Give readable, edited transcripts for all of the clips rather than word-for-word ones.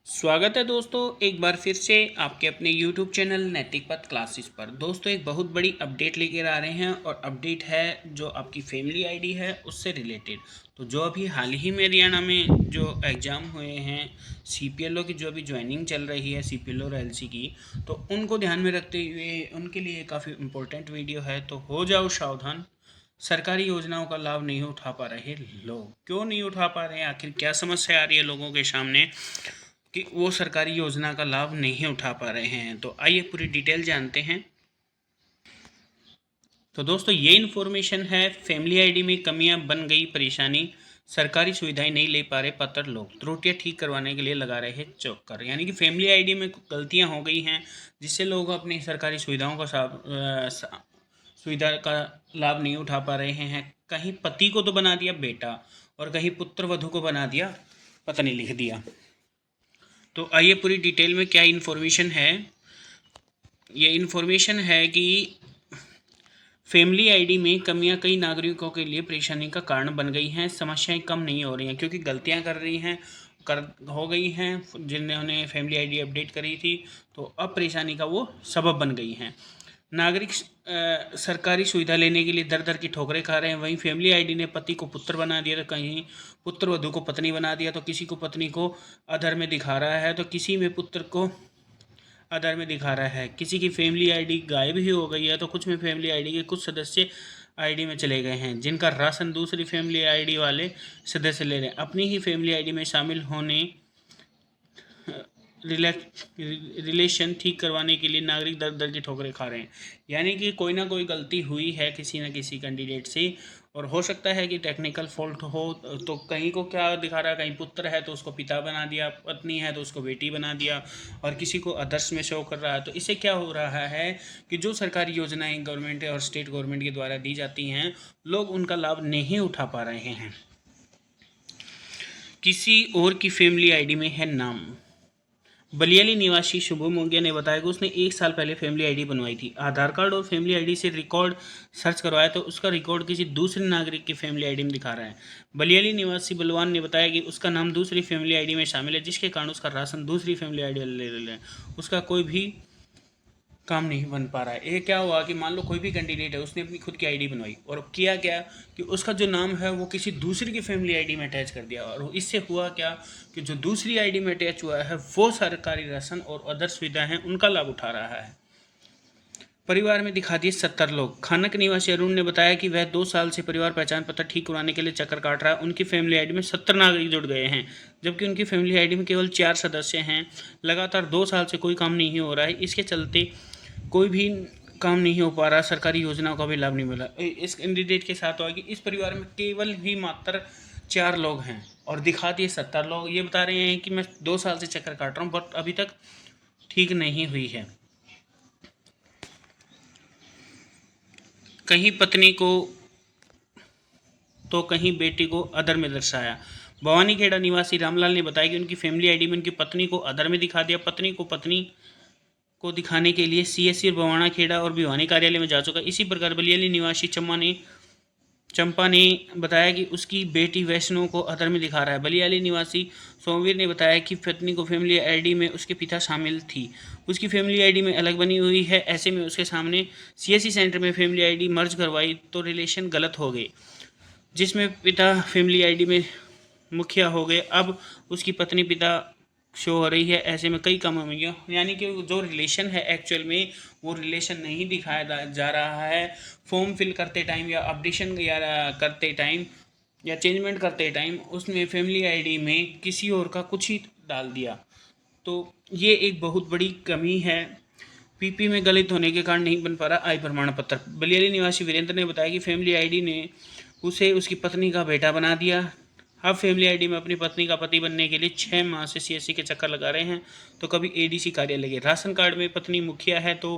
स्वागत है दोस्तों एक बार फिर से आपके अपने YouTube चैनल नैतिक पथ क्लासेस पर। दोस्तों एक बहुत बड़ी अपडेट लेकर आ रहे हैं और अपडेट है जो आपकी फैमिली आईडी है उससे रिलेटेड। तो जो अभी हाल ही में हरियाणा में जो एग्ज़ाम हुए हैं CPLO की जो अभी ज्वाइनिंग चल रही है CPLO और LC की, तो उनको ध्यान में रखते हुए उनके लिए काफ़ी इम्पोर्टेंट वीडियो है। तो हो जाओ सावधान, सरकारी योजनाओं का लाभ नहीं उठा पा रहे लोग। क्यों नहीं उठा पा रहे हैं, आखिर क्या समस्या आ रही है लोगों के सामने कि वो सरकारी योजना का लाभ नहीं उठा पा रहे हैं। तो आइए पूरी डिटेल जानते हैं। तो दोस्तों ये इन्फॉर्मेशन है, फैमिली आईडी में कमियां बन गई परेशानी, सरकारी सुविधाएं नहीं ले पा रहे पात्र लोग, त्रुटियां ठीक करवाने के लिए लगा रहे हैं चक्कर। यानी कि फैमिली आईडी में गलतियां हो गई हैं जिससे लोग अपनी सरकारी सुविधाओं का सुविधा का लाभ नहीं उठा पा रहे हैं। कहीं पति को तो बना दिया बेटा और कहीं पुत्र वधू को बना दिया पत्नी लिख दिया। तो आइए पूरी डिटेल में क्या इन्फॉर्मेशन है। ये इन्फॉर्मेशन है कि फैमिली आईडी में कमियां कई नागरिकों के लिए परेशानी का कारण बन गई हैं। समस्याएं कम नहीं हो रही हैं क्योंकि गलतियां हो गई हैं जिन्होंने फैमिली आईडी अपडेट करी थी, तो अब परेशानी का वो सबब बन गई हैं। नागरिक सरकारी सुविधा लेने के लिए दर दर की ठोकरें खा रहे हैं। वहीं फैमिली आईडी ने पति को पुत्र बना दिया, तो कहीं पुत्र वधू को पत्नी बना दिया, तो किसी को पत्नी को अधर में दिखा रहा है, तो किसी में पुत्र को अधर में दिखा रहा है। किसी की फैमिली आईडी गायब ही हो गई है, तो कुछ में फैमिली आईडी के कुछ सदस्य आईडी में चले गए हैं जिनका राशन दूसरी फैमिली आईडी वाले सदस्य ले रहे हैं। अपनी ही फैमिली आईडी में शामिल होने रिलेशन ठीक करवाने के लिए नागरिक दर दर की ठोकरें खा रहे हैं। यानी कि कोई ना कोई गलती हुई है किसी न किसी कैंडिडेट से, और हो सकता है कि टेक्निकल फॉल्ट हो। तो कहीं को क्या दिखा रहा है, कहीं पुत्र है तो उसको पिता बना दिया, पत्नी है तो उसको बेटी बना दिया, और किसी को आदर्श में शो कर रहा है। तो इससे क्या हो रहा है कि जो सरकारी योजनाएं गवर्नमेंट और स्टेट गवर्नमेंट के द्वारा दी जाती हैं, लोग उनका लाभ नहीं उठा पा रहे हैं। किसी और की फैमिली आईडी में है नाम। बलियाली निवासी शुभम मोंगिया ने बताया कि उसने 1 साल पहले फैमिली आईडी बनवाई थी। आधार कार्ड और फैमिली आईडी से रिकॉर्ड सर्च करवाया तो उसका रिकॉर्ड किसी दूसरे नागरिक की फैमिली आईडी में दिखा रहा है। बलियाली निवासी बलवान ने बताया कि उसका नाम दूसरी फैमिली आईडी में शामिल है, जिसके कारण उसका राशन दूसरी फैमिली आईडी ले रहे हैं। उसका कोई भी काम नहीं बन पा रहा है। ये क्या हुआ कि मान लो कोई भी कैंडिडेट है, उसने अपनी खुद की आईडी बनवाई और किया क्या कि उसका जो नाम है वो किसी दूसरी की फैमिली आईडी में अटैच कर दिया, और इससे हुआ क्या कि जो दूसरी आईडी में अटैच हुआ है वो सरकारी राशन और अदर सुविधा हैं उनका लाभ उठा रहा है। परिवार में दिखा दिए 70 लोग। खानक निवासी अरुण ने बताया कि वह 2 साल से परिवार पहचान पत्र ठीक करवाने के लिए चक्कर काट रहा है। उनकी फैमिली आईडी में 70 नागरिक जुड़ गए हैं, जबकि उनकी फैमिली आईडी में केवल 4 सदस्य हैं। लगातार 2 साल से कोई काम नहीं हो रहा है, इसके चलते कोई भी काम नहीं हो पा रहा, सरकारी योजनाओं का भी लाभ नहीं मिला। इस कैंडिडेट के साथ हुआ कि इस परिवार में केवल ही मात्र 4 लोग हैं और दिखा दिए 70 लोग। ये बता रहे हैं कि मैं 2 साल से चक्कर काट रहा हूँ बट अभी तक ठीक नहीं हुई है। कहीं पत्नी को तो कहीं बेटी को अदर में दर्शाया। भवानीखेड़ा निवासी रामलाल ने बताया कि उनकी फैमिली आईडी में उनकी पत्नी को अदर में दिखा दिया। पत्नी को दिखाने के लिए CSC बवाना खेड़ा और भिवानी कार्यालय में जा चुका। इसी प्रकार बलियाली निवासी चंपा ने बताया कि उसकी बेटी वैष्णो को अदर में दिखा रहा है। बलियाली निवासी सोमवीर ने बताया कि पत्नी को फैमिली आईडी में उसके पिता शामिल थी, उसकी फैमिली आईडी में अलग बनी हुई है। ऐसे में उसके सामने CSC सेंटर में फैमिली आईडी मर्ज करवाई तो रिलेशन गलत हो गए, जिसमें पिता फैमिली आईडी में मुखिया हो गए। अब उसकी पत्नी पिता शो हो रही है। ऐसे में कई कम हुई, यानी कि जो रिलेशन है एक्चुअल में वो रिलेशन नहीं दिखाया जा रहा है। फॉर्म फिल करते टाइम या अपडेशन या करते टाइम या चेंजमेंट करते टाइम उसने फैमिली आईडी में किसी और का कुछ ही डाल दिया। तो ये एक बहुत बड़ी कमी है। PP में गलत होने के कारण नहीं बन पा रहा आय प्रमाण पत्र। बलियाली निवासी वीरेंद्र ने बताया कि फैमिली आईडी ने उसे उसकी पत्नी का बेटा बना दिया। अब फैमिली आईडी में अपनी पत्नी का पति बनने के लिए 6 माह से CSC के चक्कर लगा रहे हैं, तो कभी ADC कार्यालय के। राशन कार्ड में पत्नी मुखिया है तो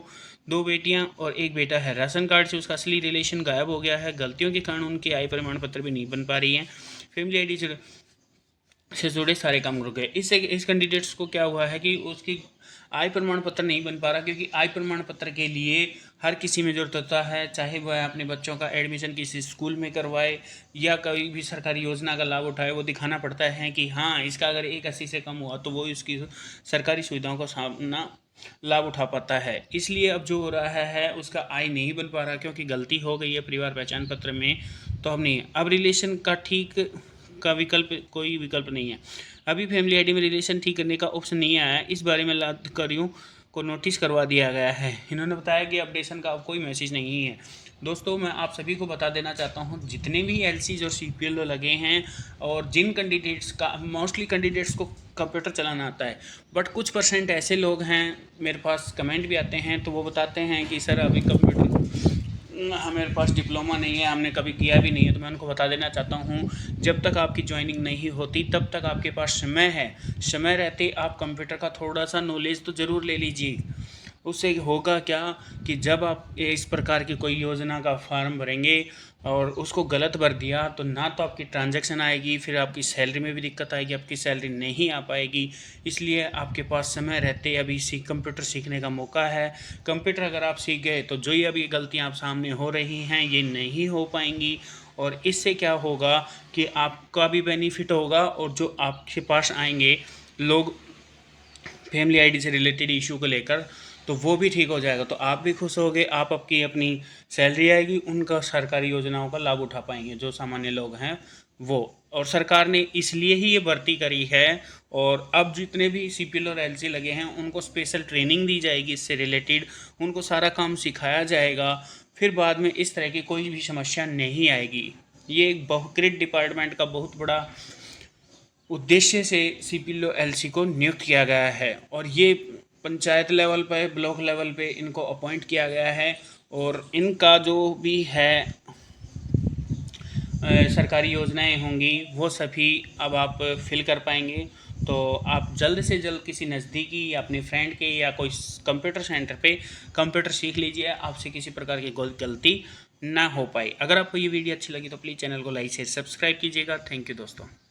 2 बेटियां और 1 बेटा है। राशन कार्ड से उसका असली रिलेशन गायब हो गया है। गलतियों के कारण उनकी आय प्रमाण पत्र भी नहीं बन पा रही है। फैमिली आईडी से जुड़े सारे काम रुक गए। इससे इस कैंडिडेट्स को क्या हुआ है कि उसकी आय प्रमाण पत्र नहीं बन पा रहा, क्योंकि आय प्रमाण पत्र के लिए हर किसी में ज़रूरत होता है, चाहे वह अपने बच्चों का एडमिशन किसी स्कूल में करवाए या कोई भी सरकारी योजना का लाभ उठाए, वो दिखाना पड़ता है कि हाँ इसका अगर 180 से कम हुआ तो वो इसकी सरकारी सुविधाओं का सामना लाभ उठा पाता है। इसलिए अब जो हो रहा है उसका आय नहीं बन पा रहा, क्योंकि गलती हो गई है परिवार पहचान पत्र में, तो हम नहीं। अब रिलेशन का ठीक का विकल्प कोई विकल्प नहीं है। अभी फैमिली आईडी में रिलेशन ठीक करने का ऑप्शन नहीं आया है। इस बारे में लाभकारियों को नोटिस करवा दिया गया है। इन्होंने बताया कि अपडेशन का अब कोई मैसेज नहीं है। दोस्तों मैं आप सभी को बता देना चाहता हूं, जितने भी एलसीज और सीपीएल लगे हैं और जिन कैंडिडेट्स का मोस्टली कैंडिडेट्स को कंप्यूटर चलाना आता है, बट कुछ परसेंट ऐसे लोग हैं, मेरे पास कमेंट भी आते हैं तो वो बताते हैं कि सर अभी कंप्यूटर हमारे पास डिप्लोमा नहीं है, हमने कभी किया भी नहीं है। तो मैं उनको बता देना चाहता हूँ, जब तक आपकी ज्वाइनिंग नहीं होती तब तक आपके पास समय है। समय रहते आप कंप्यूटर का थोड़ा सा नॉलेज तो ज़रूर ले लीजिए। उससे होगा क्या कि जब आप इस प्रकार की कोई योजना का फॉर्म भरेंगे और उसको गलत भर दिया तो ना तो आपकी ट्रांजैक्शन आएगी, फिर आपकी सैलरी में भी दिक्कत आएगी, आपकी सैलरी नहीं आ पाएगी। इसलिए आपके पास समय रहते अभी कंप्यूटर सीखने का मौका है। कंप्यूटर अगर आप सीख गए तो जो ये अभी गलतियाँ आप सामने हो रही हैं ये नहीं हो पाएंगी, और इससे क्या होगा कि आपका भी बेनिफिट होगा और जो आपके पास आएंगे लोग फैमिली आईडी से रिलेटेड इशू को लेकर, तो वो भी ठीक हो जाएगा। तो आप भी खुश होगे, आप आपकी अपनी सैलरी आएगी, उनका सरकारी योजनाओं का लाभ उठा पाएंगे जो सामान्य लोग हैं वो। और सरकार ने इसलिए ही ये भर्ती करी है, और अब जितने भी सीपीएल और एलसी लगे हैं उनको स्पेशल ट्रेनिंग दी जाएगी इससे रिलेटेड, उनको सारा काम सिखाया जाएगा, फिर बाद में इस तरह की कोई भी समस्या नहीं आएगी। ये एक बहुकृत डिपार्टमेंट का बहुत बड़ा उद्देश्य से सीपीएल और एलसी को नियुक्त किया गया है, और ये पंचायत लेवल पे, ब्लॉक लेवल पे इनको अपॉइंट किया गया है, और इनका जो भी है सरकारी योजनाएं होंगी वो सभी अब आप फिल कर पाएंगे। तो आप जल्द से जल्द किसी नज़दीकी या अपने फ्रेंड के या कोई कंप्यूटर सेंटर पे कंप्यूटर सीख लीजिए, आपसे किसी प्रकार की गलती ना हो पाए। अगर आपको ये वीडियो अच्छी लगी तो प्लीज़ चैनल को लाइक शेयर सब्सक्राइब कीजिएगा। थैंक यू दोस्तों।